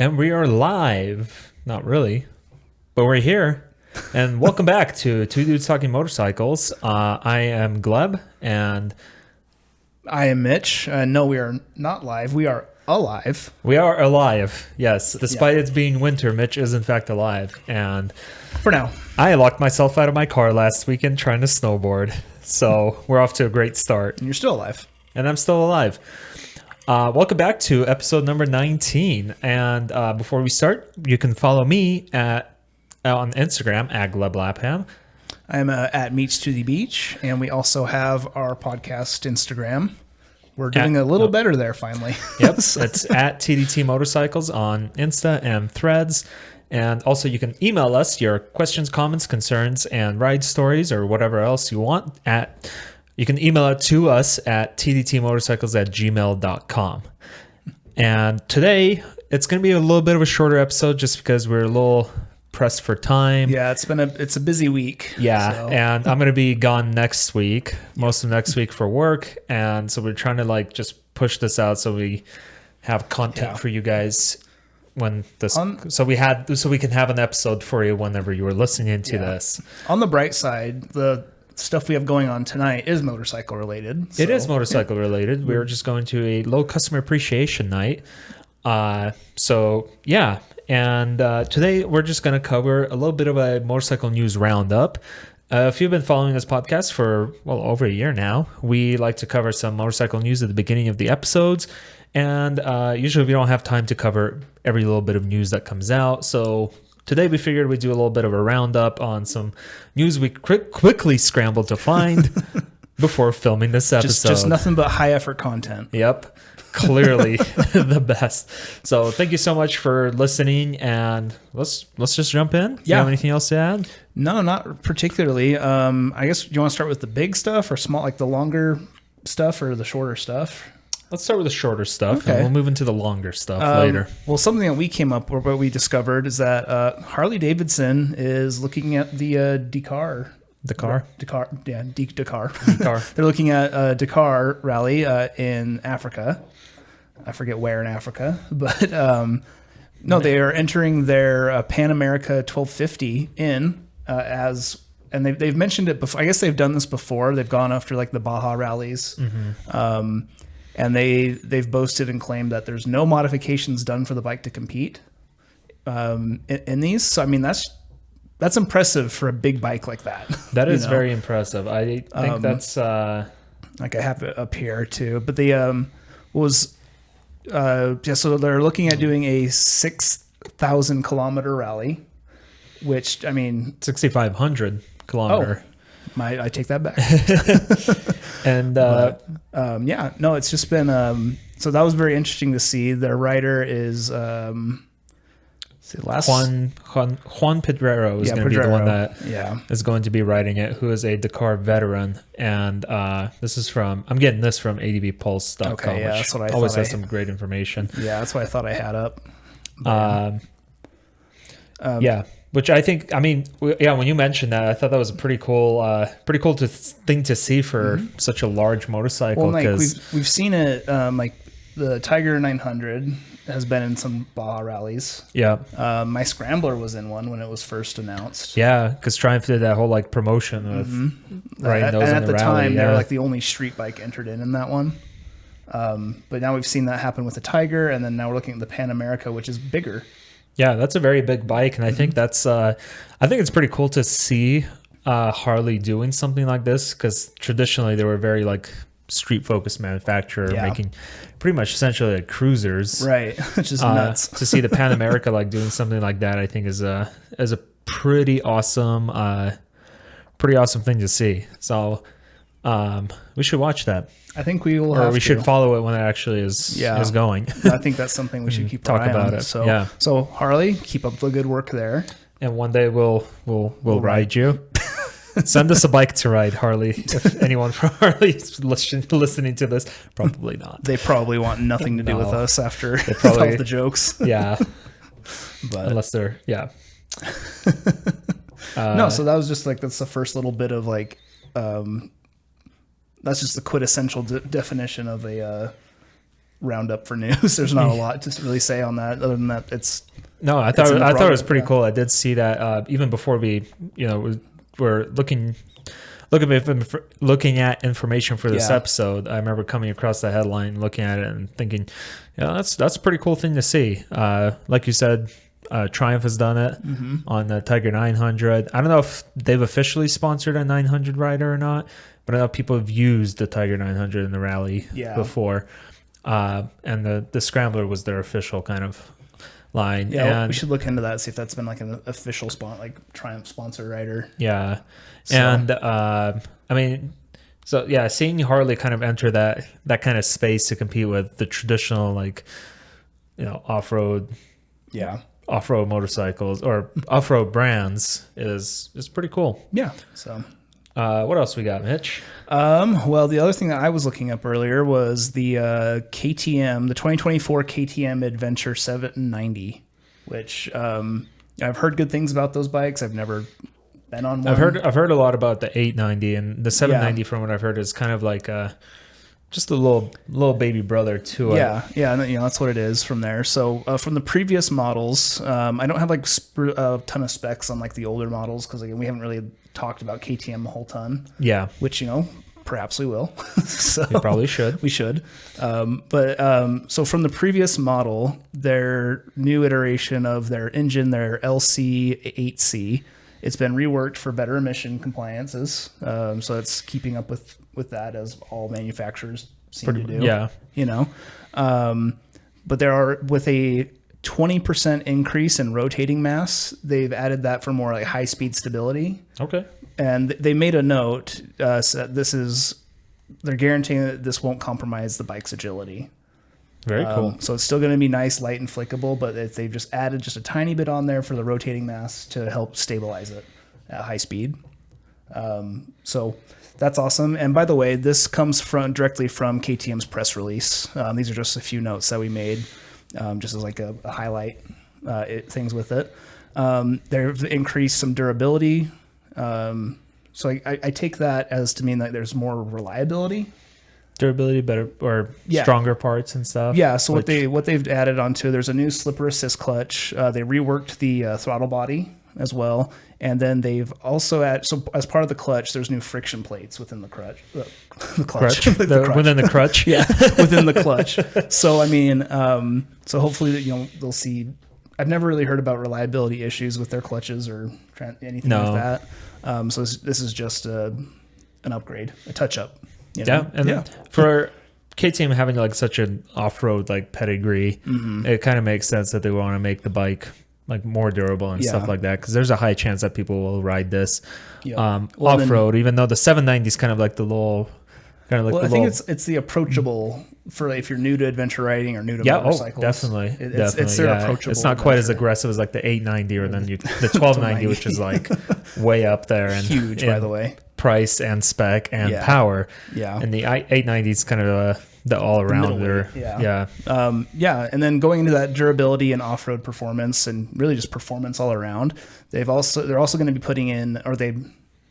And we are live. Not really, but we're here. And welcome back to Two Dudes Talking Motorcycles. I am Gleb, and I am Mitch. No, we are not live. We are alive. we are alive. Yes, despite it being winter, Mitch is in fact alive. And For now. I locked myself out of my car last weekend trying to snowboard. So we're off to a great start. And you're still alive. And I'm still alive. Welcome back to episode number 19. And before we start, you can follow me on Instagram at GlebLapham. I'm at Meets to the Beach, and we also have our podcast Instagram. We're doing a little better there finally. Yep, it's at tdtmotorcycles on Insta and Threads. And also you can email us your questions, comments, concerns, and ride stories or whatever else you want you can email it to us at tdtmotorcycles@gmail.com. And today it's going to be a little bit of a shorter episode just because we're a little pressed for time. Yeah, it's a busy week. Yeah, so. And I'm going to be gone next week, most of next week for work. And so we're trying to just push this out so we have content for you guys when this so we can have an episode for you whenever you were listening to this. On the bright side, the stuff we have going on tonight is motorcycle related. It is motorcycle related. We're just going to a low customer appreciation night. And today we're just going to cover a little bit of a motorcycle news roundup. If you've been following this podcast for over a year now, we like to cover some motorcycle news at the beginning of the episodes. And usually we don't have time to cover every little bit of news that comes out. So today we figured we'd do a little bit of a roundup on some news we quickly scrambled to find before filming this episode. Just nothing but high effort content. Yep. Clearly the best. So thank you so much for listening, and let's just jump in. Do you have anything else to add? No, not particularly. I guess you want to start with the big stuff or small, like the longer stuff or the shorter stuff? Let's start with the shorter stuff, and we'll move into the longer stuff later. Well, something that we came up with, what we discovered, is that Harley Davidson is looking at the Dakar. Dakar? Dakar. Dakar. They're looking at Dakar rally in Africa. I forget where in Africa, but they are entering their Pan America 1250 in and they've mentioned it before. I guess they've done this before. They've gone after the Baja rallies. Mm-hmm. And they've boasted and claimed that there's no modifications done for the bike to compete in these. So I mean that's impressive for a big bike like that. That is very impressive. I think that's I have it up here too. But the so they're looking at doing a 6,000 kilometer rally, which I mean 6,500 kilometer. I take that back. And it's just been so that was very interesting to see. Their rider is Juan Pedrero is going to be the one that is going to be riding it, who is a Dakar veteran. And this is I'm getting this from advpulse.com, okay, which that's what I always has some great information. Yeah, that's what I thought I had up. Which I think, when you mentioned that, I thought that was a pretty cool thing to see for such a large motorcycle. Well, we've seen it, the Tiger 900 has been in some Baja rallies. Yeah. My Scrambler was in one when it was first announced. Yeah, because Triumph did that whole promotion of riding those in at the rally. Time, they were the only street bike entered in that one. But now we've seen that happen with the Tiger, and then now we're looking at the Pan America, which is bigger. Yeah, that's a very big bike, and I think that's I think it's pretty cool to see Harley doing something like this, because traditionally they were very street focused manufacturer, making pretty much essentially cruisers, right? Which is nuts. To see the Pan America doing something like that, I think is a pretty awesome thing to see. So we should watch that. I think we will, or we should follow it when it actually is going. I think that's something we should keep talk about on. it. So Harley, keep up the good work there. And one day we'll ride you. Send us a bike to ride, Harley. If anyone from Harley is listening to this, probably not. They probably want nothing to do with us after all the jokes. Yeah, but unless they're no. So that was just that's the first little bit of that's just the quintessential definition of a roundup for news. There's not a lot to really say on that. Other than that, it's No, I thought it was pretty cool. I did see that even before we, were looking at information for this episode. I remember coming across the headline, looking at it, and thinking, that's a pretty cool thing to see. Like you said, Triumph has done it on the Tiger 900. I don't know if they've officially sponsored a 900 rider or not, but I know people have used the Tiger 900 in the rally before. And the Scrambler was their official kind of line. Yeah, and we should look into that, see if that's been like an official Triumph sponsor rider. Yeah. So. And seeing Harley kind of enter that kind of space to compete with the traditional off-road motorcycles or off-road brands is pretty cool. Yeah. So what else we got, Mitch? Well, the other thing that I was looking up earlier was the KTM, the 2024 KTM Adventure 790, which I've heard good things about those bikes. I've never been on one. I've heard a lot about the 890, and the 790 from what I've heard is kind of like just a little baby brother to it. Yeah, that's what it is from there. So from the previous models, I don't have like a ton of specs on like the older models because again we haven't really talked about KTM a whole ton. Yeah, which perhaps we will. So we probably should. We should. So from the previous model, their new iteration of their engine, their LC8C, it's been reworked for better emission compliances. So it's keeping up with that, as all manufacturers seem to do. Yeah. But there are, with a 20% increase in rotating mass, they've added that for more like high speed stability. Okay. And they made a note so that they're guaranteeing that this won't compromise the bike's agility. Very cool. So it's still going to be nice, light, and flickable, but they've just added just a tiny bit on there for the rotating mass to help stabilize it at high speed. So that's awesome. And by the way, this comes directly from KTM's press release. These are just a few notes that we made, just as like a highlight things with it. They've increased some durability. So I take that as to mean that there's more reliability. Durability, better or stronger parts and stuff. Yeah. So what they've added onto, there's a new slipper assist clutch. They reworked the throttle body as well, and then they've also as part of the clutch, there's new friction plates within the clutch. The clutch. Within the clutch. Yeah, within the clutch. So I mean, so hopefully they'll see. I've never really heard about reliability issues with their clutches or anything like that. So this is just an upgrade, a touch up. Yeah, and for KTM having like such an off-road like pedigree, it kind of makes sense that they want to make the bike like more durable and stuff like that, because there's a high chance that people will ride this off-road, even though the 790 is kind of like the little I think it's the approachable for if you're new to adventure riding or new to motorcycles. Definitely. It's their approachable. It's not quite as aggressive as like the 890 or then the 1290, which is like way up there and huge, by the way. Price and spec and power. Yeah. And the 890 is kind of the all-arounder. And then going into that durability and off-road performance and really just performance all around, they're also going to be putting in,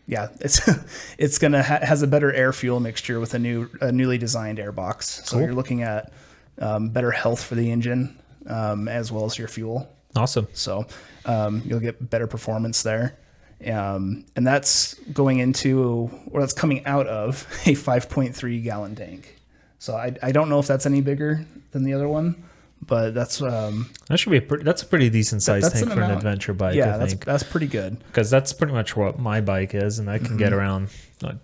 it's going to has a better air fuel mixture with a newly designed airbox. So you're looking at better health for the engine as well as your fuel. Awesome. So you'll get better performance there. And that's going into, or that's coming out of a 5.3 gallon tank. So I don't know if that's any bigger than the other one, but that's that should be that's a pretty decent sized tank for an adventure bike. Yeah, I think that's pretty good, because that's pretty much what my bike is, and I can get around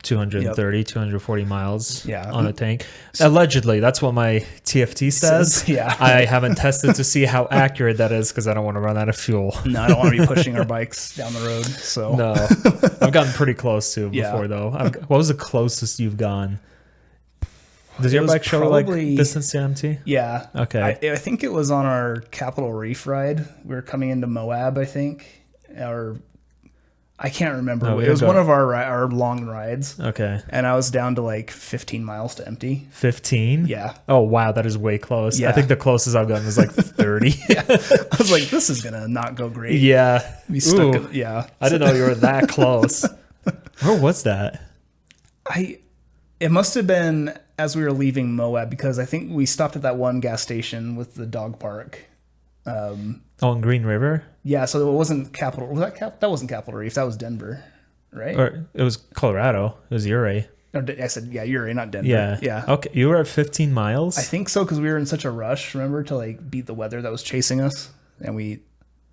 230, 240 miles on a tank. Allegedly, that's what my TFT says. Yeah, I haven't tested to see how accurate that is because I don't want to run out of fuel. No, I don't want to be pushing our bikes down the road. So no, I've gotten pretty close to before though. What was the closest you've gone? Does your bike show like distance to MT? Yeah. Okay. I think it was on our Capitol Reef ride. We were coming into Moab, I think, or I can't remember. It was one of our long rides. Okay. And I was down to like 15 miles to empty. 15? Yeah. Oh, wow. That is way close. Yeah. I think the closest I've gotten was like 30. I was like, this is going to not go great. Yeah. Be stuck. I didn't know you were that close. Where was that? It must have been as we were leaving Moab because I think we stopped at that one gas station with the dog park. Oh, in Green River? Yeah, so it wasn't Capital. Was that that wasn't Capital Reef. That was Denver, right? Or it was Colorado. It was Uray. No, I said Uray, not Denver. Yeah. Yeah. Okay. You were at 15 miles? I think so because we were in such a rush, remember, to like beat the weather that was chasing us. And we...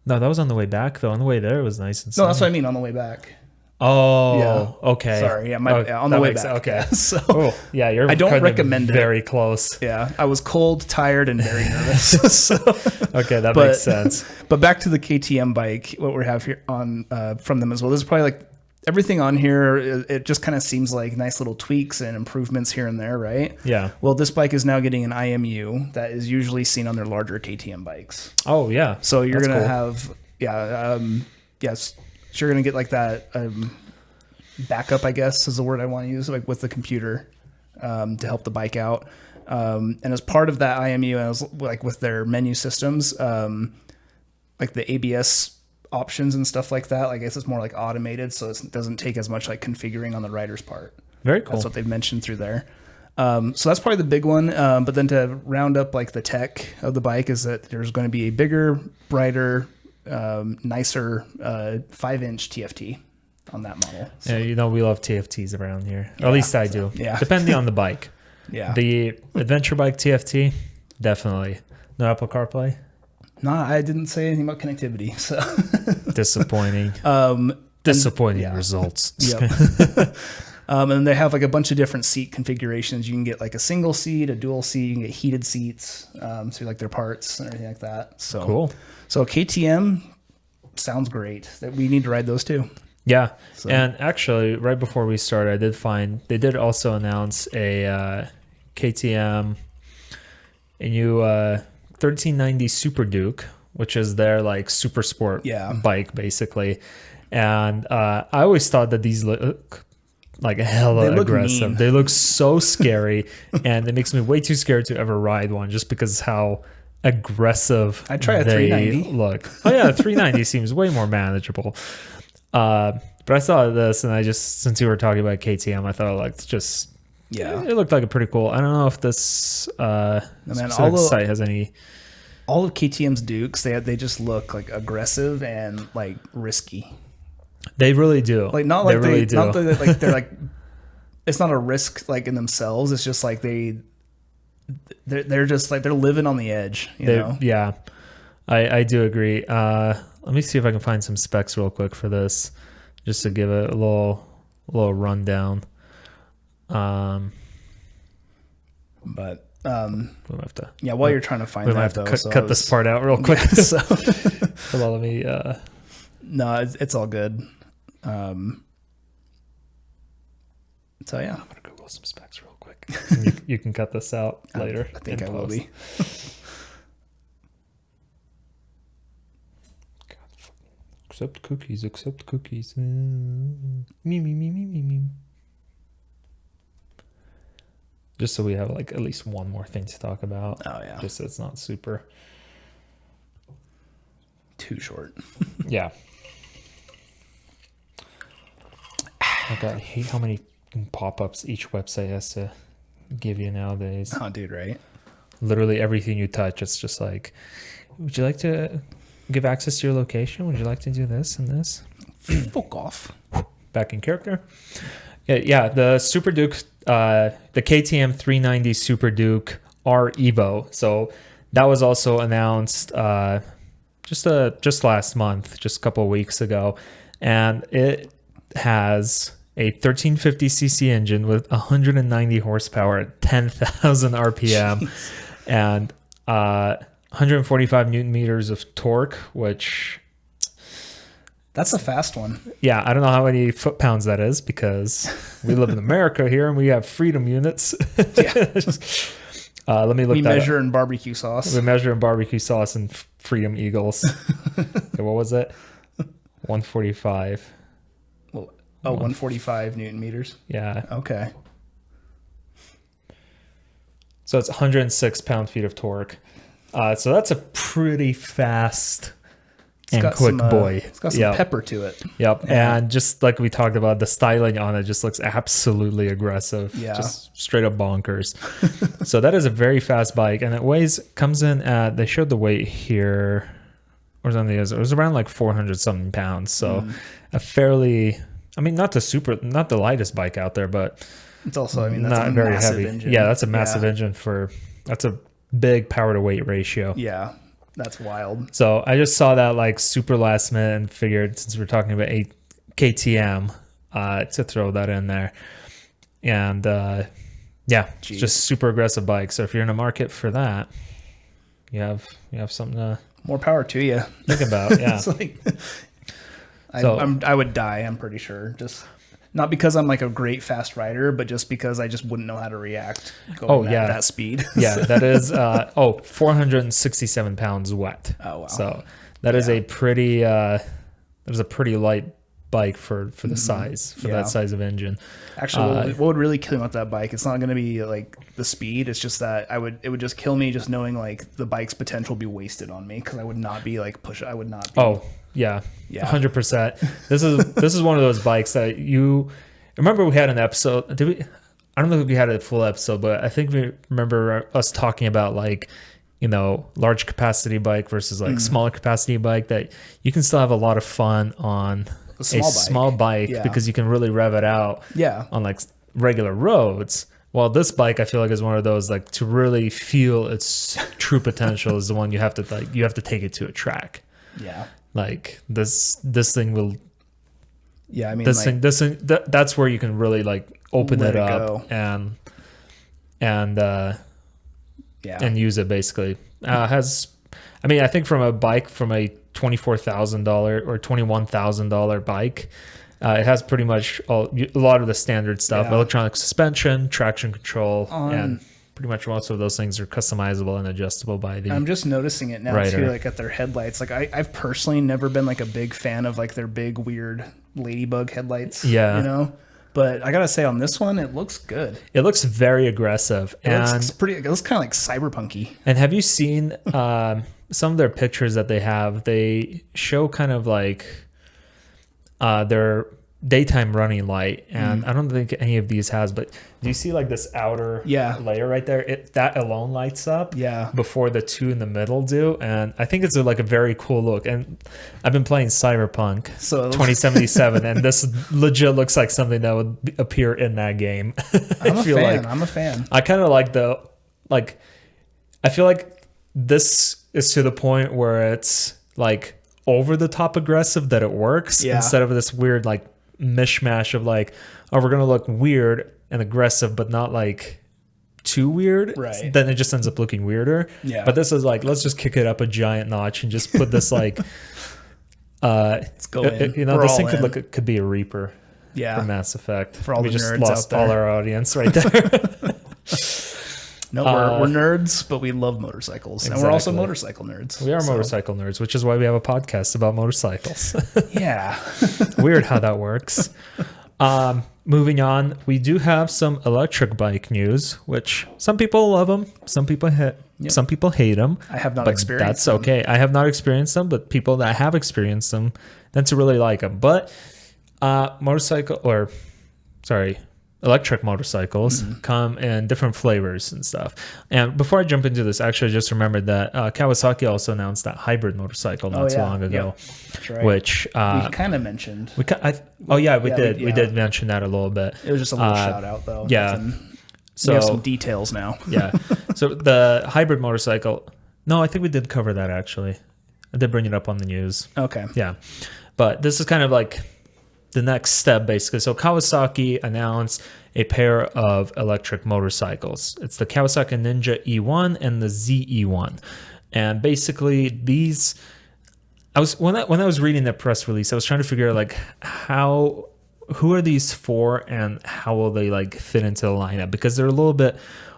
No, that was on the way back, though. On the way there, it was nice and sunny. No, that's what I mean, on the way back. Oh, Yeah. Okay. Sorry, yeah, on the that way makes- back. Okay. So Oh, yeah, you're I don't kind of recommend it. very close. yeah, I was cold, tired, and very nervous. So, Okay, that But- makes sense. but back to the KTM bike, what we have here on from them as well. This is probably like everything on here. It just kind of seems like nice little tweaks and improvements here and there, right? Yeah. Well, this bike is now getting an IMU that is usually seen on their larger KTM bikes. Oh, yeah. So you're That's gonna cool. have yes, so you're gonna get like that backup, I guess is the word I want to use, like with the computer to help the bike out. And as part of that IMU, and as like with their menu systems, like the ABS options and stuff like that, I guess it's more like automated, so it doesn't take as much like configuring on the rider's part. Very cool. That's what they've mentioned through there. So that's probably the big one. But then to round up like the tech of the bike is that there's going to be a bigger, brighter, nicer 5-inch TFT on that model. So, Yeah, we love TFTs around here. Or at least I do. yeah. Depending on the bike. yeah. The adventure bike TFT, definitely. No Apple CarPlay? No, I didn't say anything about connectivity. So Disappointing. Disappointing results. Yep. And they have like a bunch of different seat configurations. You can get like a single seat, a dual seat, you can get heated seats, so like their parts and everything like that. So Cool. So KTM sounds great. That we need to ride those too. Yeah. So- And actually, right before we started, I did find they did also announce a KTM, a new 1390 Super Duke, which is their like super sport bike, basically. And I always thought that these look like hella They look aggressive. mean. They look so scary, and it makes me way too scared to ever ride one just because how aggressive I'd try a they 390. look. Oh yeah, 390 seems way more manageable. But I saw this, and I just, since you were talking about KTM, I thought like just it looked like a pretty cool. I don't know if this specific site has any. All of KTM's Dukes, they just look like aggressive and like risky. They really do. Like not like they really do. not that like they're like it's not a risk like in themselves. It's just like they're just like they're living on the edge. You know? Yeah, I do agree. Let me see if I can find some specs real quick for this, just to give it a little rundown. But We'll have to. yeah, while you're trying to find We that, might have to though, cut this part out real quick. Yeah, so Hold on, let me. no, it's all good. So yeah, I'm gonna Google some specs real quick. You can cut this out later. I think in I will post. be. God, accept cookies. Accept cookies. Me. Just so we have like at least one more thing to talk about. Oh yeah, Just so it's not super. too short. Yeah. Oh God, I hate how many pop-ups each website has to give you nowadays. Oh, dude, right? Literally everything you touch, it's just like, would you like to give access to your location? Would you like to do this and this? Fuck off. Back in character. Yeah, the Super Duke, the KTM 390 Super Duke R Evo. So that was also announced just last month, just a couple of weeks ago, and it has a 1350cc engine with 190 horsepower at 10,000 RPM and 145 newton meters of torque, which That's a fast one. yeah, I don't know how many foot-pounds that is because we live in America here and we have freedom units. Yeah. Let me look We that measure up. in barbecue sauce. We measure in barbecue sauce and Freedom Eagles. Okay, what was it? 145. Well, 145 Newton meters. Yeah. Okay. So it's 106 pound-feet of torque. So that's a pretty fast and quick boy. It's got some pepper to it. Yep. Yeah. And just like we talked about, the styling on it just looks absolutely aggressive. Yeah. Just straight up bonkers. So that is a very fast bike, and it comes in at, they showed the weight here, or something. It was around like 400 something pounds. So a fairly, I mean, not the lightest bike out there, but it's also, I mean, that's not a very massive heavy. engine. Yeah, that's a massive engine that's a big power to weight ratio. Yeah. That's wild. So I just saw that like super last minute and figured, since we're talking about KTM, to throw that in there. And it's just super aggressive bike. So if you're in a market for that, you have something to more power to you. Think about. Yeah. It's like, I would die, I'm pretty sure. Just not because I'm like a great fast rider, but just because I just wouldn't know how to react going at that speed. Yeah, that is 467 pounds wet. Oh wow. So that is a pretty light bike for the size, for that size of engine. Actually, what would really kill me with that bike, it's not going to be like the speed, it's just that it would just kill me just knowing like the bike's potential would be wasted on me, because I would not be like I would not be. Yeah, 100%. This is one of those bikes that you remember we had an episode. Did we? I don't know if we had a full episode, but I think we remember us talking about like, large capacity bike versus like smaller capacity bike, that you can still have a lot of fun on a small bike because you can really rev it out on like regular roads. Well, this bike I feel like is one of those, like, to really feel its true potential is the one you have to take it to a track. Yeah. Like this thing will. Yeah, I mean, this thing. That's where you can really like open it up and use it basically. I think from a bike from a $24,000 or $21,000 bike, it has pretty much a lot of the standard stuff: electronic suspension, traction control, and pretty much most of those things are customizable and adjustable by the. I'm just noticing it now too, like at their headlights. Like I've personally never been like a big fan of like their big weird ladybug headlights. Yeah, but I gotta say on this one, it looks good. It looks very aggressive, it looks kind of like cyberpunky. And have you seen some of their pictures that they have? They show kind of like their daytime running light, and I don't think any of these has, but do you see like this outer layer right there? That alone lights up before the two in the middle do, and I think it's like a very cool look. And I've been playing Cyberpunk 2077, and this legit looks like something that would appear in that game. I'm a fan. I kind of like I feel like this is to the point where it's like over the top aggressive that it works instead of this weird like mishmash of like, oh, we're gonna look weird and aggressive but not like too weird, right? Then it just ends up looking weirder. But this is like, let's just kick it up a giant notch and just put this like let's go in. This thing could be a Reaper for Mass Effect. For all we just lost all our audience right there. No, we're nerds, but we love motorcycles. Exactly. And we're also motorcycle nerds. We are motorcycle nerds, which is why we have a podcast about motorcycles. Yeah. Weird how that works. Moving on, we do have some electric bike news, which some people love them, some people hate them. I have not experienced that's them. Okay. I have not experienced them, but people that have experienced them tend to really like them. But electric motorcycles come in different flavors and stuff. And before I jump into this, actually, I just remembered that Kawasaki also announced that hybrid motorcycle not too long ago. That's right. Which we kind of mentioned. We did mention that a little bit. It was just a little shout out though. Yeah. So we have some details now. Yeah. So the hybrid motorcycle. No, I think we did cover that actually. I did bring it up on the news. Okay. Yeah. But this is kind of like the next step, basically. So Kawasaki announced a pair of electric motorcycles. It's the Kawasaki Ninja E1 and the ZE1. And basically these, when I was reading the press release, I was trying to figure out like who are these for and how will they like fit into the lineup, because they're a little bit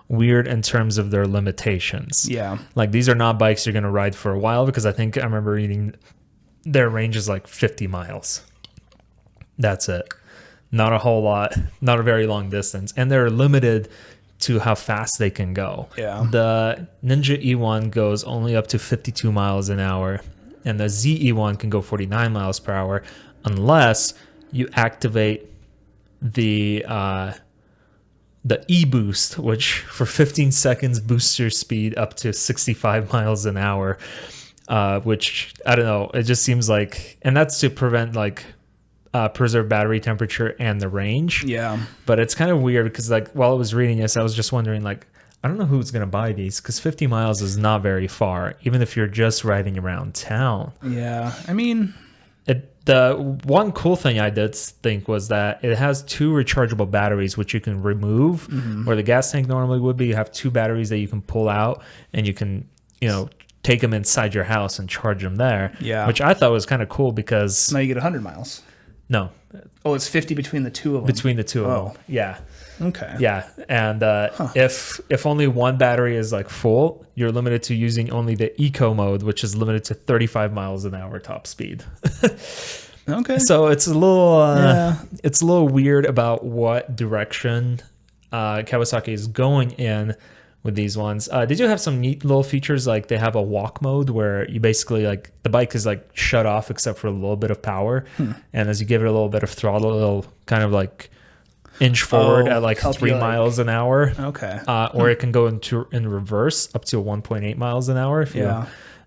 weird in terms of their limitations. Yeah. Like these are not bikes you're going to ride for a while, because I remember reading their range is like 50 miles. That's it. Not a whole lot, not a very long distance. And they're limited to how fast they can go. Yeah. The Ninja E1 goes only up to 52 miles an hour. and the ZE1 can go 49 miles per hour unless you activate the e-boost, which for 15 seconds boosts your speed up to 65 miles an hour, which I don't know, it just seems like, and that's to prevent like preserve battery temperature and the range. Yeah, but it's kind of weird because like while I was reading this, I was just wondering like, I don't know who's gonna buy these because 50 miles is not very far, even if you're just riding around town. Yeah, I mean, the one cool thing I did think was that it has 2 rechargeable batteries, which you can remove, where the gas tank normally would be. You have 2 batteries that you can pull out, and you can, take them inside your house and charge them there. Yeah. Which I thought was kind of cool because... Now you get 100 miles. No. Oh, it's 50 between the two of them. Between the two of them. Yeah. Okay. Yeah, and if only one battery is like full, you're limited to using only the eco mode, which is limited to 35 miles an hour top speed. Okay. So it's a little weird about what direction Kawasaki is going in with these ones. Did you have some neat little features, like they have a walk mode where you basically like the bike is like shut off except for a little bit of power, and as you give it a little bit of throttle, it'll kind of like inch forward at like 3 miles an hour. Okay. Or it can go in reverse up to 1.8 miles an hour if you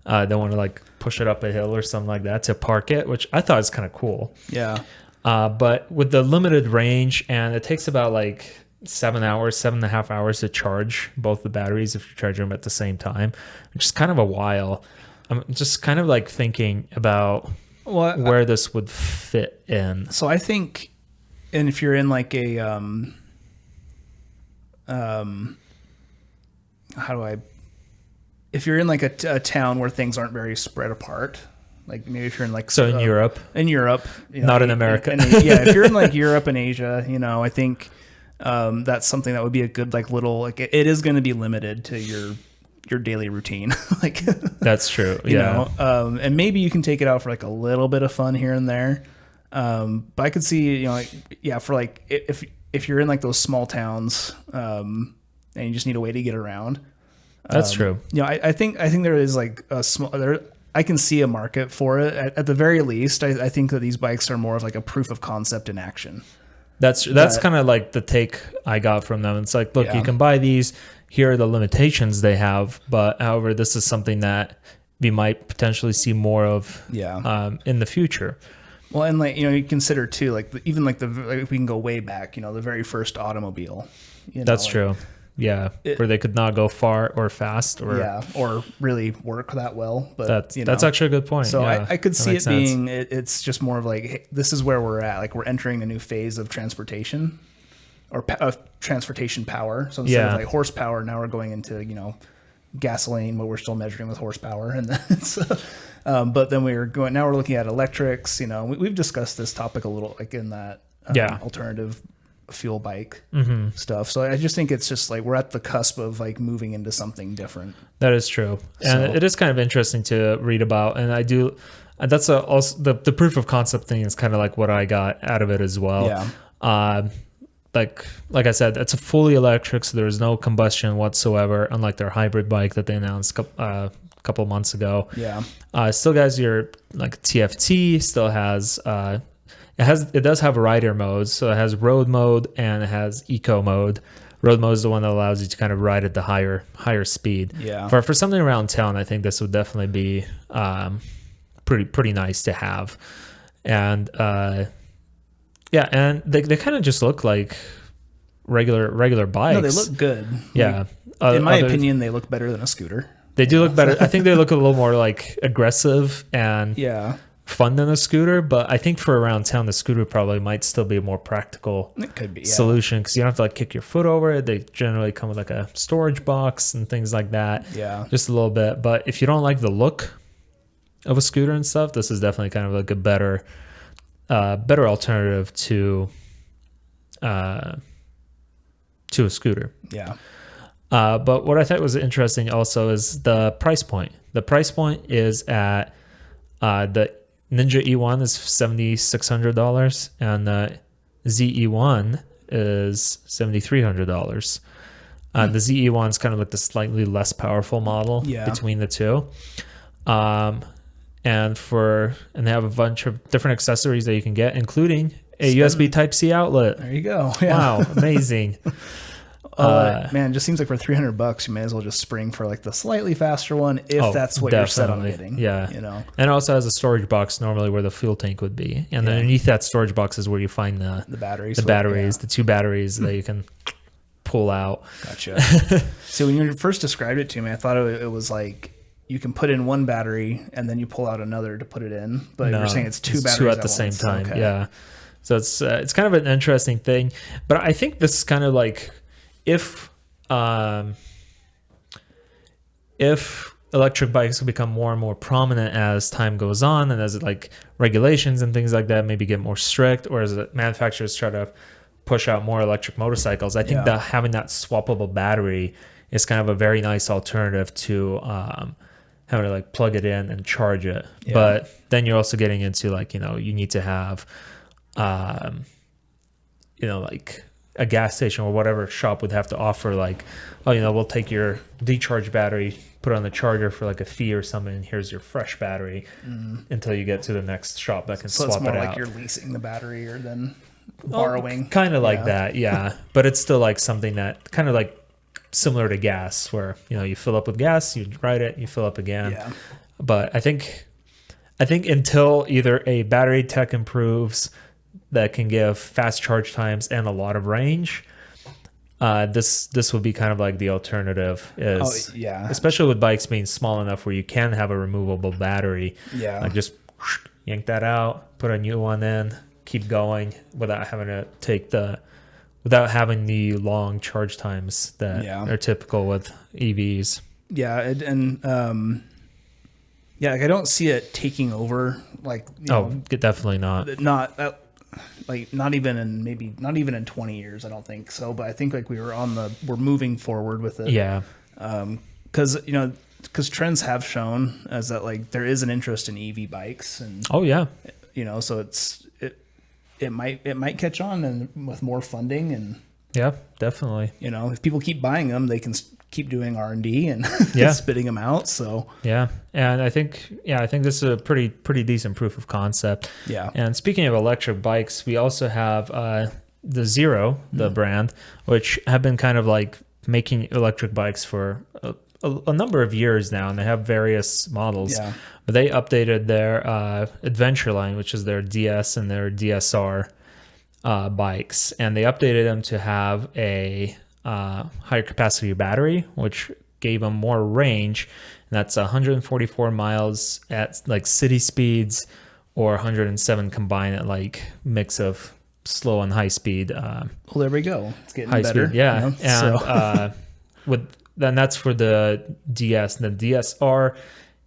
don't want to like push it up a hill or something like that to park it, which I thought was kind of cool. Yeah. But with the limited range, and it takes about like 7.5 hours to charge both the batteries if you charge them at the same time, which is kind of a while. I'm just kind of like thinking about where this would fit in. So I think... And if you're in like a, if you're in like a town where things aren't very spread apart, like maybe if you're in like... So in Europe. In Europe. Not in America. If you're in like Europe and Asia, I think that's something that would be a good like little, like it is going to be limited to your daily routine. Like that's true. And maybe you can take it out for like a little bit of fun here and there. But I could see, for like if you're in like those small towns, and you just need a way to get around. That's true. I think there is like I can see a market for it. At the very least, I think that these bikes are more of like a proof of concept in action. That's kind of like the take I got from them. It's like, look, you can buy these. Here are the limitations they have, but however, this is something that we might potentially see more of in the future. Well, and like, you consider too, like even like we can go way back, the very first automobile. That's true. Yeah. Where they could not go far or fast or really work that well. But that's actually a good point. So I could see it being, it's just more of like, hey, this is where we're at. Like we're entering a new phase of transportation or transportation power. So instead of like horsepower, now we're going into, gasoline, but we're still measuring with horsepower. And then but then now we're looking at electrics. We've discussed this topic a little, like in that alternative fuel bike stuff. So I just think it's just like we're at the cusp of like moving into something different. That is true, and it is kind of interesting to read about. And I do. That's also the proof of concept thing is kind of like what I got out of it as well. Yeah. Like I said, it's a fully electric, so there's no combustion whatsoever, unlike their hybrid bike that they announced a couple of months ago. Yeah. Still has your like TFT, still has it does have rider modes, so it has road mode and it has eco mode. Road mode is the one that allows you to kind of ride at the higher speed. Yeah. For something around town, I think this would definitely be pretty nice to have. And and they kind of just look like regular bikes. No, they look good. Yeah. In my opinion, they look better than a scooter. They do look better. I think they look a little more like aggressive and fun than a scooter, but I think for around town, the scooter probably might still be a more practical solution because you don't have to like kick your foot over it. They generally come with like a storage box and things like that. Yeah. Just a little bit. But if you don't like the look of a scooter and stuff, this is definitely kind of like a better alternative to a scooter. Yeah. But what I thought was interesting also is the price point. The price point is at the Ninja E1 is $7,600 and the ZE1 is $7,300. The ZE1 is kind of like the slightly less powerful model between the two. and they have a bunch of different accessories that you can get, including a USB Type-C outlet. There you go. Yeah. Wow, amazing. Man, it just seems like for $300, you may as well just spring for like the slightly faster one if that's what you're set on getting. Yeah, And it also has a storage box normally where the fuel tank would be, and underneath that storage box is where you find the batteries, the two batteries that you can pull out. Gotcha. So when you first described it to me, I thought it was like you can put in one battery and then you pull out another to put it in, but you're saying it's two batteries at the same once. time. Okay. Yeah, so it's kind of an interesting thing, but I think this is kind of like if electric bikes become more and more prominent as time goes on, and as like regulations and things like that maybe get more strict, or as manufacturers try to push out more electric motorcycles, I think that having that swappable battery is kind of a very nice alternative to having to like plug it in and charge it. Yeah. But then you're also getting into like, you need to have, like a gas station or whatever shop would have to offer like, we'll take your decharged battery, put it on the charger for like a fee or something, and here's your fresh battery until you get to the next shop that can swap it out. So it's more like you're leasing the battery or then borrowing. Kind of like that, yeah. But it's still like something that kind of like similar to gas, where you fill up with gas, you ride it, you fill up again. Yeah. But I think until either a battery tech improves that can give fast charge times and a lot of range, this would be kind of like the alternative. Especially with bikes being small enough where you can have a removable battery. Yeah, like just yank that out, put a new one in, keep going without having the long charge times that are typical with EVs. Yeah, like I don't see it taking over. Like, definitely not. Not even in 20 years, I don't think so. But I think like we're moving forward with it. Yeah. Because trends have shown as that like there is an interest in EV bikes, and so it might catch on and with more funding, and definitely. If people keep buying them, they can keep doing R&D and spitting them out. So and I think this is a pretty decent proof of concept. And speaking of electric bikes, we also have the Zero, the brand, which have been kind of like making electric bikes for a number of years now, and they have various models. But they updated their Adventure line, which is their DS and their DSR bikes, and they updated them to have a higher capacity battery, which gave them more range, and that's 144 miles at like city speeds, or 107 combined at like mix of slow and high speed. Well, there we go. It's getting high better. Speed, and then that's for the DS. And the DSR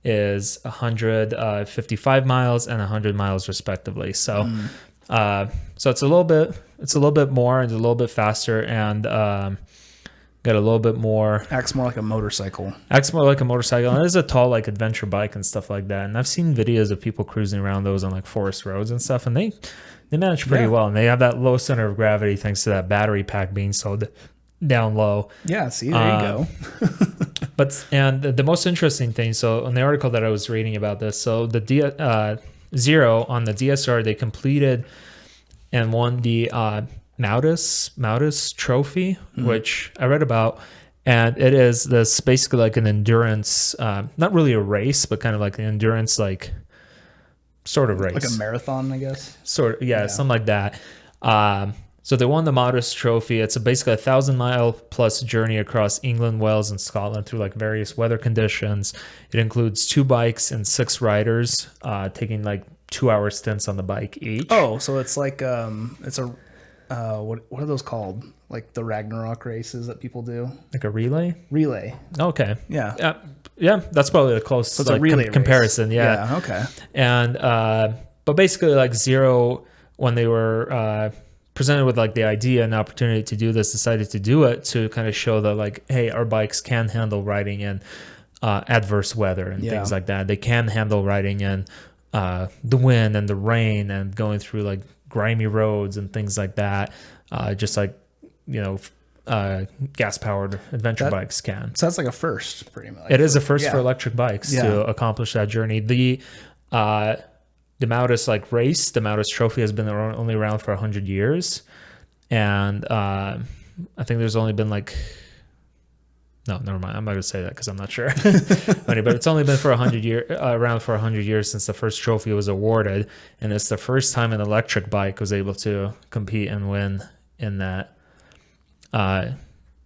is 155 miles and 100 miles respectively. So so it's a little bit more, and a little bit faster, and got a little bit more. Acts more like a motorcycle. And it is a tall like adventure bike and stuff like that. And I've seen videos of people cruising around those on like forest roads and stuff, and they manage pretty well. And they have that low center of gravity thanks to that battery pack being so down low. Yeah, see, there you go. But the most interesting thing, so in the article that I was reading about this, so the Zero on the DSR, they completed and won the Maudis Trophy, which I read about, and it is this basically like an endurance, not really a race, but kind of like an endurance like sort of race, like a marathon, I guess. Something like that. So they won the Maudis Trophy. It's basically 1,000-mile plus journey across England, Wales, and Scotland through like various weather conditions. It includes 2 bikes and 6 riders, taking like 2-hour stints on the bike each. Oh, so it's like it's a what are those called? Like the Ragnarok races that people do? Like a relay? Relay. Okay. Yeah. Yeah, that's probably the closest so relay comparison. Yeah. Yeah. Okay. And but basically, like Zero, when they were presented with like the idea and opportunity to do this, decided to do it to kind of show that like, hey, our bikes can handle riding in adverse weather and things like that. They can handle riding in the wind and the rain and going through like grimy roads and things like that, just like gas powered adventure bikes can. So that's like a first, pretty much. It is a first for electric bikes to accomplish that journey. The the Maurus like race, the Maurus trophy has been only around for 100 years. And I think there's only been like, no, never mind. I'm not going to say that because I'm not sure. But it's only been for 100 years, around for 100 years since the first trophy was awarded. And it's the first time an electric bike was able to compete and win in that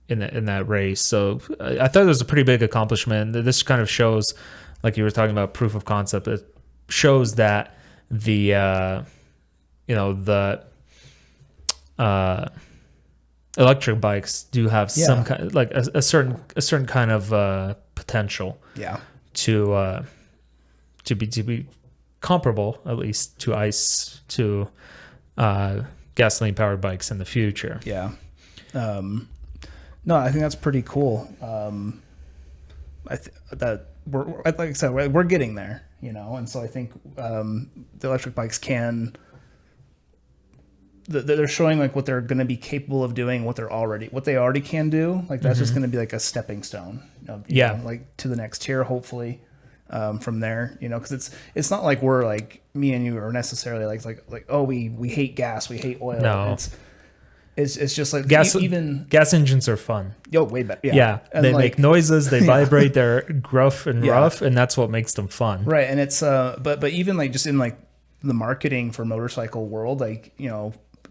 in that race. So I thought it was a pretty big accomplishment. This kind of shows, like you were talking about proof of concept, it shows that the electric bikes do have some kind, like a certain kind of potential to be comparable, at least, to gasoline powered bikes in the future. No, I think that's pretty cool. Like I said, we're getting there, and so I think the electric bikes they're showing like what they're going to be capable of doing, what they already can do. Like that's just going to be like a stepping stone, like to the next tier, hopefully, from there, because it's not like we're like me and you are necessarily like oh we hate gas, we hate oil. No. It's just like gas engines are fun. Way better. And they make noises, they vibrate, they're gruff and rough, and that's what makes them fun. Right, and it's but even like just in like the marketing for motorcycle world, like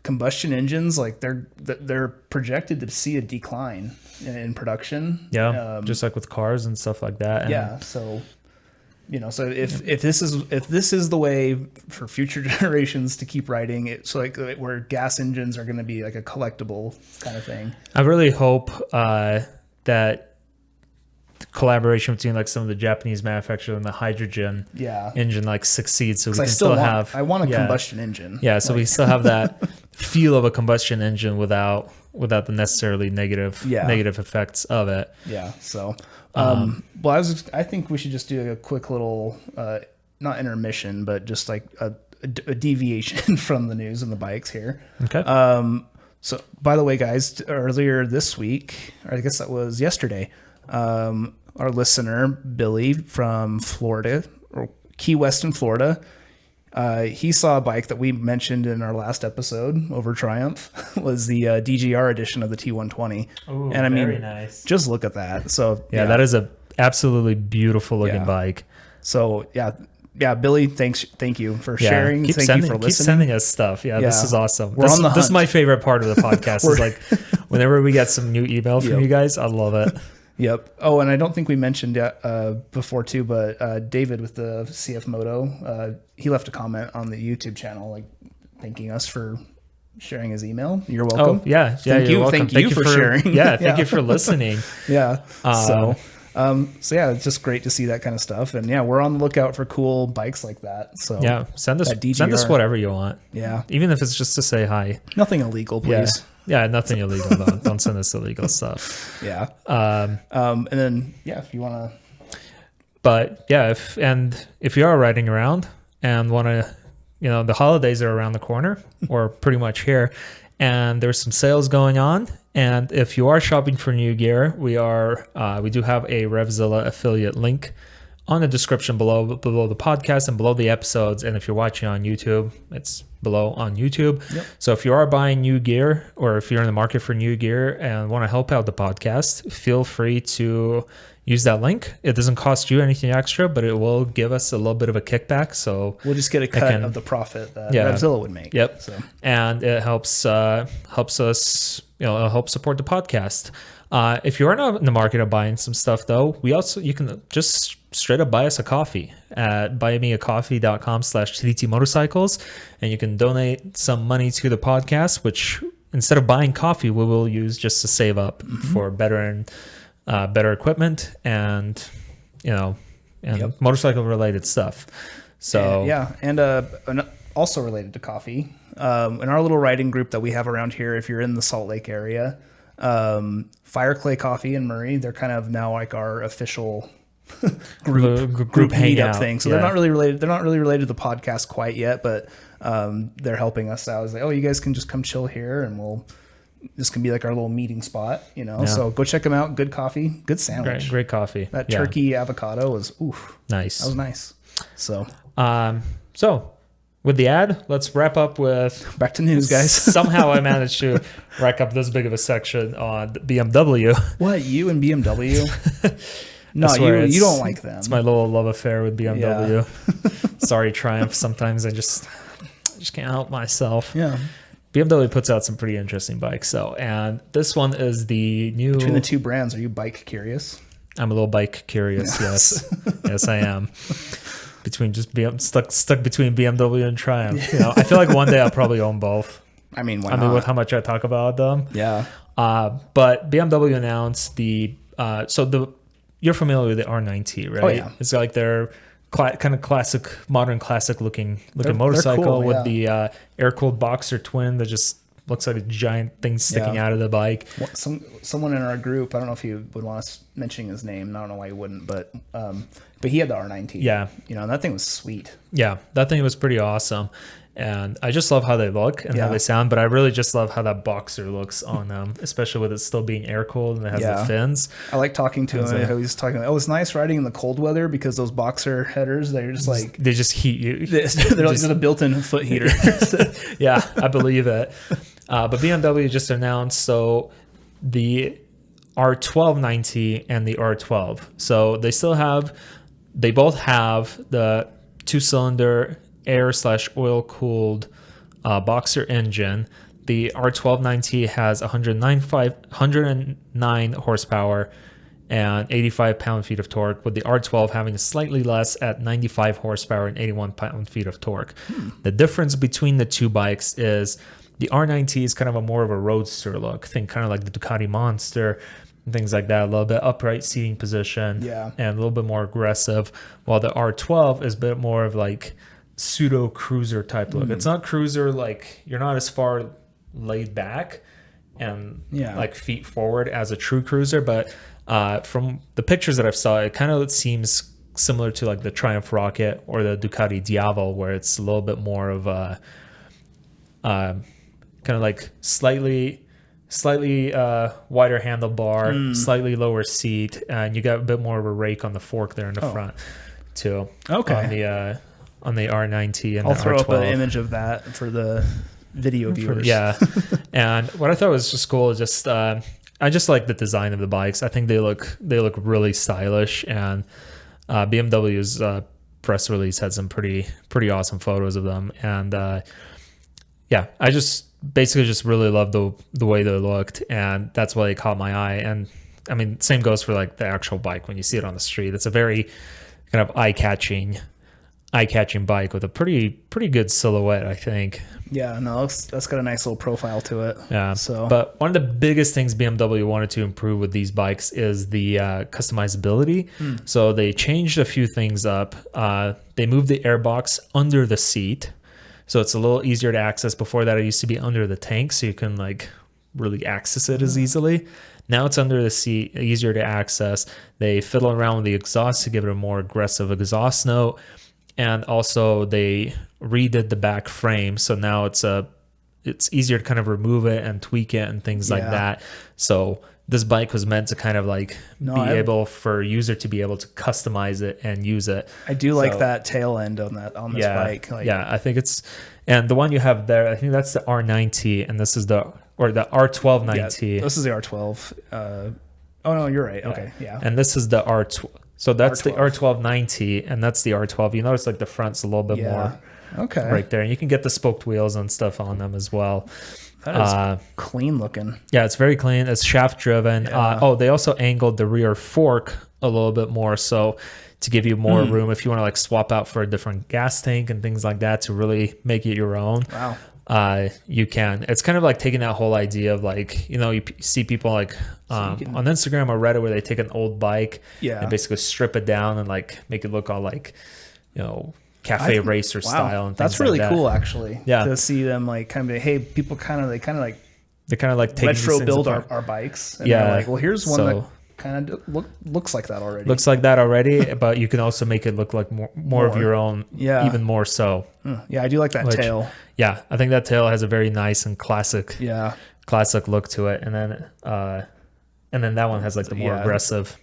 combustion engines, like they're projected to see a decline in production. Just like with cars and stuff like that. And so so if this is the way for future generations to keep riding, it's like where gas engines are going to be like a collectible kind of thing. I really hope that collaboration between like some of the Japanese manufacturers and the hydrogen engine like succeeds, so we can still have. I want a combustion engine. So we still have that feel of a combustion engine without the necessarily negative effects of it. So. I think we should just do a quick little, not intermission, but just like a deviation from the news and the bikes here. Okay. So by the way, guys, earlier this week, or I guess that was yesterday, our listener, Billy from Florida, or Key West in Florida, he saw a bike that we mentioned in our last episode over Triumph, was the DGR edition of the T120. Ooh, and I mean, very nice. Just look at that. So that is a absolutely beautiful looking bike. So Billy, thank you for sharing. Thank you for listening. Keep sending us stuff. This is awesome. We're on the hunt. This is my favorite part of the podcast. Is like whenever we get some new email from you guys, I love it. Yep. Oh, and I don't think we mentioned before too, but David with the CF Moto, he left a comment on the YouTube channel, like thanking us for sharing his email. You're welcome. Oh, yeah. Thank you. Thank you for sharing. Yeah. Thank you for listening. So it's just great to see that kind of stuff. And we're on the lookout for cool bikes like that. So send us whatever you want. Even if it's just to say hi. Nothing illegal, please. Nothing illegal. Don't send us illegal stuff. And then if you want to. But if you are riding around and want to, the holidays are around the corner or pretty much here, and there's some sales going on. And if you are shopping for new gear, we do have a Revzilla affiliate link on the description below the podcast and below the episodes. And if you're watching on YouTube, it's below on YouTube. So if you are buying new gear, or if you're in the market for new gear and want to help out the podcast, feel free to use that link. It doesn't cost you anything extra, but it will give us a little bit of a kickback. So we'll just get a cut of the profit that Revzilla would make. So. And it helps us, help support the podcast. If you are not in the market of buying some stuff, though, you can just straight up buy us a coffee at buymeacoffee.com/tdtmotorcycles, and you can donate some money to the podcast, which instead of buying coffee, we will use just to save up for better equipment and motorcycle related stuff. So and also related to coffee, in our little riding group that we have around here, if you're in the Salt Lake area, Fire Clay Coffee in Murray, they're kind of now like our official group meetup thing. So they're not really related to the podcast quite yet, but they're helping us out. It's like, oh, you guys can just come chill here, and this can be like our little meeting spot, So go check them out. Good coffee, good sandwich, great coffee. That turkey avocado was nice. That was nice. So So with the ad, let's wrap up with Back to news, guys. Somehow I managed to rack up this big of a section on BMW. What, you and BMW? No, swear, you don't like them. It's my little love affair with BMW. Sorry, Triumph. Sometimes I just can't help myself. Yeah. BMW puts out some pretty interesting bikes. So, and this one is the new. Between the two brands, are you bike curious? I'm a little bike curious. Yes, yes, I am. Between just stuck between BMW and Triumph. You know, I feel like one day I'll probably own both. I mean, why I mean, not? with how much I talk about them. Yeah. But BMW announced you're familiar with the Nine T, right? Oh, yeah. It's like their kind of classic, modern classic looking motorcycle cool, with the air-cooled Boxer twin that just looks like a giant thing sticking out of the bike. Someone in our group, I don't know if you would want us mentioning his name. I don't know why you wouldn't, but he had the R9T. Yeah. You know, and that thing was sweet. Yeah, that thing was pretty awesome. And I just love how they look and how they sound, but I really just love how that Boxer looks on them, especially with it still being air-cooled and it has the fins. I like talking to him. How he's talking, it's nice riding in the cold weather because those Boxer headers, they're just like... They just heat you. They're like a built-in foot heater. Yeah, I believe it. But BMW just announced, so the R12 Nine T and the R12. So they both have the 2-cylinder air/oil cooled Boxer engine. The R12 Nine T has 109 horsepower and 85 pound-feet of torque, with the R12 having slightly less at 95 horsepower and 81 pound-feet of torque. The difference between the two bikes is the R9 T is kind of a more of a roadster look. Think kind of like the Ducati Monster and things like that. A little bit upright seating position, and a little bit more aggressive. While the R12 is a bit more of like pseudo cruiser type look. It's not cruiser, like you're not as far laid back and like feet forward as a true cruiser, but from the pictures that I've saw, it kind of seems similar to like the Triumph Rocket or the Ducati Diavel, where it's a little bit more of a kind of like slightly wider handlebar, slightly lower seat, and you got a bit more of a rake on the fork there in the front too. Okay. On the R9T and I'll the throw R12. up an image of that for the video viewers. Yeah. And what I thought was just cool is just I just like the design of the bikes. I think they look really stylish, and BMW's press release had some pretty awesome photos of them. And I just basically just really loved the way they looked, and that's why they caught my eye. And I mean, same goes for like the actual bike. When you see it on the street, it's a very kind of eye-catching bike with a pretty good silhouette, I think. Yeah, no, that's got a nice little profile to it. Yeah. But one of the biggest things BMW wanted to improve with these bikes is the customizability. So they changed a few things up. They moved the airbox under the seat, so it's a little easier to access. Before that, it used to be under the tank, so you can like really access it as easily. Now it's under the seat, easier to access. They fiddle around with the exhaust to give it a more aggressive exhaust note. And also they redid the back frame, so now it's easier to kind of remove it and tweak it and things like that. So this bike was meant to kind of like able for a user to be able to customize it and use it. I do like that tail end on this bike. I think it's, and the one you have there, I think that's the R9T, and this is the R12 Nine T. This is the R12. Oh no, you're right. Okay, yeah. And this is the R12. So that's R12. the R12 Nine T, and that's the R12. You notice like the front's a little bit more right there. And you can get the spoked wheels and stuff on them as well. That is clean looking. Yeah, it's very clean. It's shaft driven. They also angled the rear fork a little bit more, so to give you more room if you want to like swap out for a different gas tank and things like that to really make it your own. Wow. You can. It's kind of like taking that whole idea of like, you know, you see people like on Instagram or Reddit where they take an old bike and basically strip it down and like make it look all like, you know, cafe racer style. And that's really like cool, actually. Yeah, to see them like kind of, hey, people kind of like retro build our bikes. And they're like, well, here's one that kind of looks like that already. Looks like that already, but you can also make it look like more of your own. Yeah, even more so. Yeah, I do like that tail. Yeah, I think that tail has a very nice and classic look to it, and then that one has like the more aggressive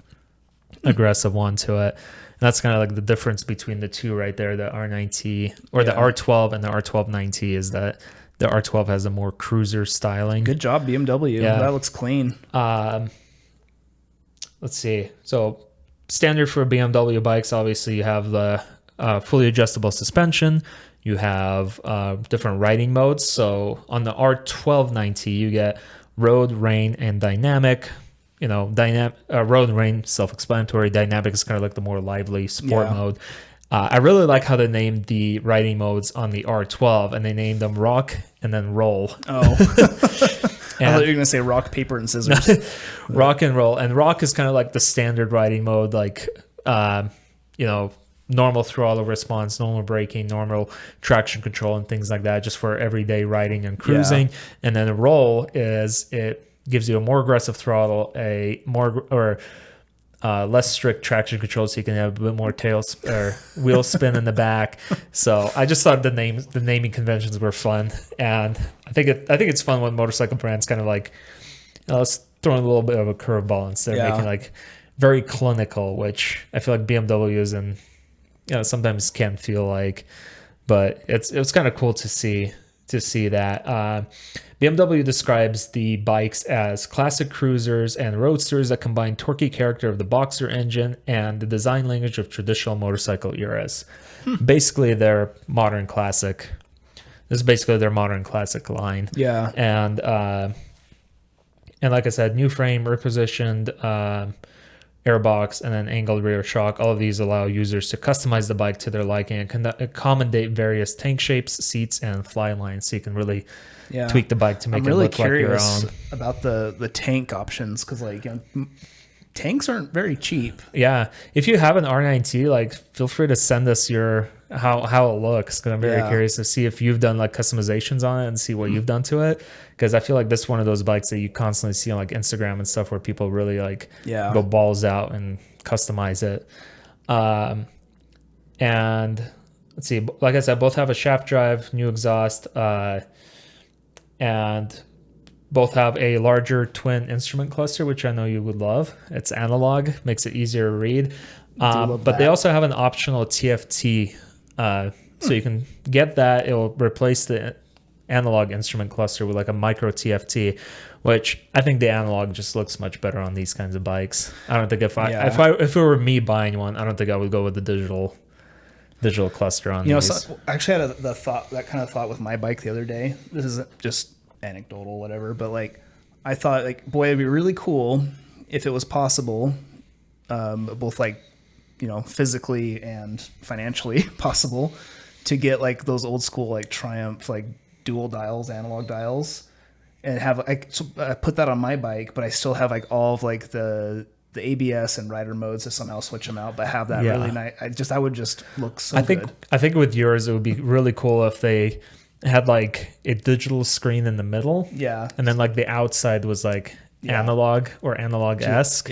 one to it. That's kind of like the difference between the two right there, the R9T or the R12 and the R12 Nine T, is that the R12 has a more cruiser styling. Good job, BMW. Yeah. That looks clean. Let's see. So standard for BMW bikes, obviously you have the fully adjustable suspension. You have different riding modes. So on the R12 Nine T, you get road, rain, and dynamic. Road and rain, self-explanatory. Dynamic is kind of like the more lively sport mode. I really like how they named the riding modes on the R12, and they named them rock and then roll. Oh. I thought you were going to say rock, paper, and scissors. Rock and roll. And rock is kind of like the standard riding mode, like, normal throttle response, normal braking, normal traction control, and things like that, just for everyday riding and cruising. Yeah. And then a roll is it gives you a more aggressive throttle, a more or less strict traction control, so you can have a bit more wheel spin in the back. So I just thought the naming conventions were fun, and I think it's fun when motorcycle brands kind of like, let's throw in a little bit of a curveball instead of making like very clinical, which I feel like BMWs and sometimes can feel like, but it was kind of cool to see that. BMW describes the bikes as classic cruisers and roadsters that combine torquey character of the boxer engine and the design language of traditional motorcycle eras. Basically, their modern classic. This is basically their modern classic line. Yeah. And like I said, new frame, repositioned airbox, and then angled rear shock. All of these allow users to customize the bike to their liking and can accommodate various tank shapes, seats, and fly lines. So you can really tweak the bike to make it look like your own. About the tank options, because tanks aren't very cheap. Yeah, if you have an R9T, like feel free to send us your how it looks, because I'm very curious to see if you've done like customizations on it and see what you've done to it, because I feel like this is one of those bikes that you constantly see on like Instagram and stuff where people really like go balls out and customize it. And let's see, like I said, both have a shaft drive, new exhaust, and both have a larger twin instrument cluster, which I know you would love. It's analog, makes it easier to read. But they also have an optional TFT, so you can get that. It will replace the analog instrument cluster with like a micro TFT, which I think the analog just looks much better on these kinds of bikes. I don't think if it were me buying one, I don't think I would go with the digital cluster on these. So I actually had that kind of thought with my bike the other day. This isn't just anecdotal, whatever, but like I thought, like, boy, it'd be really cool if it was possible, both like physically and financially possible, to get like those old school like Triumph like dual dials, analog dials, and have I put that on my bike, but I still have like all of like the ABS and rider modes to somehow switch them out, but have that really nice. I would just look so good. I think with yours it would be really cool if they had like a digital screen in the middle, and then like the outside was like analog or analog-esque,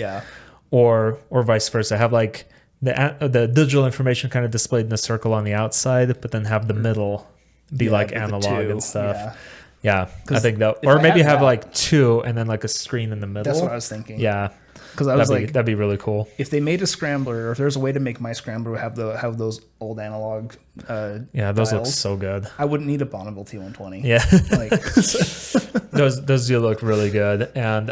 or vice versa. Have like the digital information kind of displayed in a circle on the outside, but then have the middle be like analog and stuff. I think that, or maybe have like two and then like a screen in the middle. That's what I was thinking. Yeah. Because I was that'd be really cool. If they made a scrambler, or if there's a way to make my scrambler have those old analog those dials, look so good. I wouldn't need a Bonneville T120. Yeah. Those do look really good. And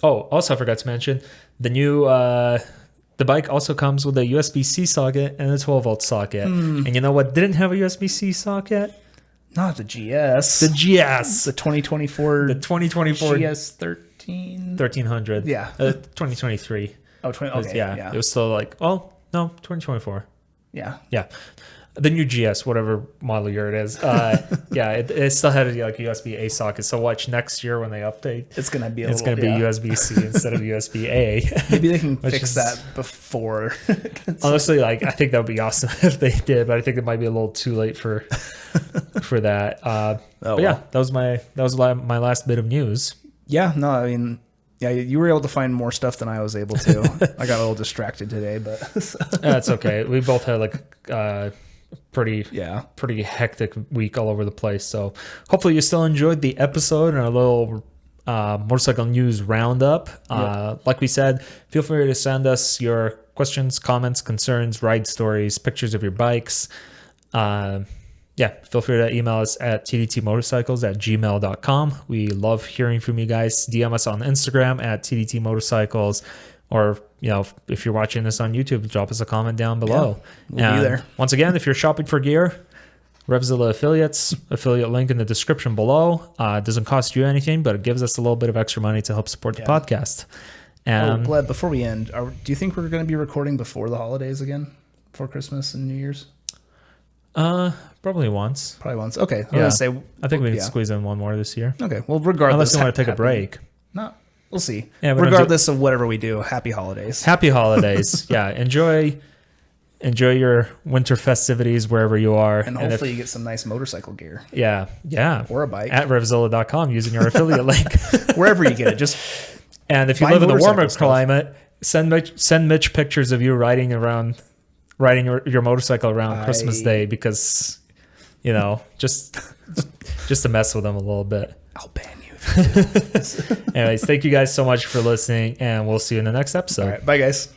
also I forgot to mention the new the bike also comes with a USB-C socket and a 12-volt socket. And you know what didn't have a USB-C socket? Not the GS. The GS. The 2024. The 2024 GS 1300. Yeah. 2023. Oh, 20. Okay. Yeah. It was still like, oh no, 2024. Yeah. Yeah. The new GS, whatever model year it is. It still had like a USB-A socket. So watch next year when they update. It's gonna be USB-C instead of USB-A. Maybe they can fix that before. Honestly, like I think that would be awesome if they did, but I think it might be a little too late for that. That was my last bit of news. Yeah. No, I mean. Yeah, you were able to find more stuff than I was able to. I got a little distracted today, but that's okay. We both had like pretty hectic week all over the place. So hopefully you still enjoyed the episode and a little motorcycle news roundup. Like we said, feel free to send us your questions, comments, concerns, ride stories, pictures of your bikes. Feel free to email us at tdtmotorcycles@gmail.com. We love hearing from you guys. DM us on Instagram at tdtmotorcycles, or if you're watching this on YouTube, drop us a comment down below. We'll be there. Once again, if you're shopping for gear, Revzilla affiliate link in the description below. It doesn't cost you anything, but it gives us a little bit of extra money to help support the podcast. Gleb, before we end, do you think we're going to be recording before the holidays again, before Christmas and New Year's? Probably once. Okay. I think we can squeeze in one more this year. Okay. Well, regardless, unless you want to take a break. No, we'll see. Yeah, regardless of whatever we do, happy holidays. Happy holidays. Yeah. Enjoy your winter festivities wherever you are. And hopefully you get some nice motorcycle gear. Yeah. Or a bike. At Revzilla.com using your affiliate link. Wherever you get it. And if you live in a warmer climate, send Mitch pictures of you riding your motorcycle around Christmas Day, because just to mess with them a little bit. I'll ban you. Anyways, thank you guys so much for listening, and we'll see you in the next episode. All right, bye guys.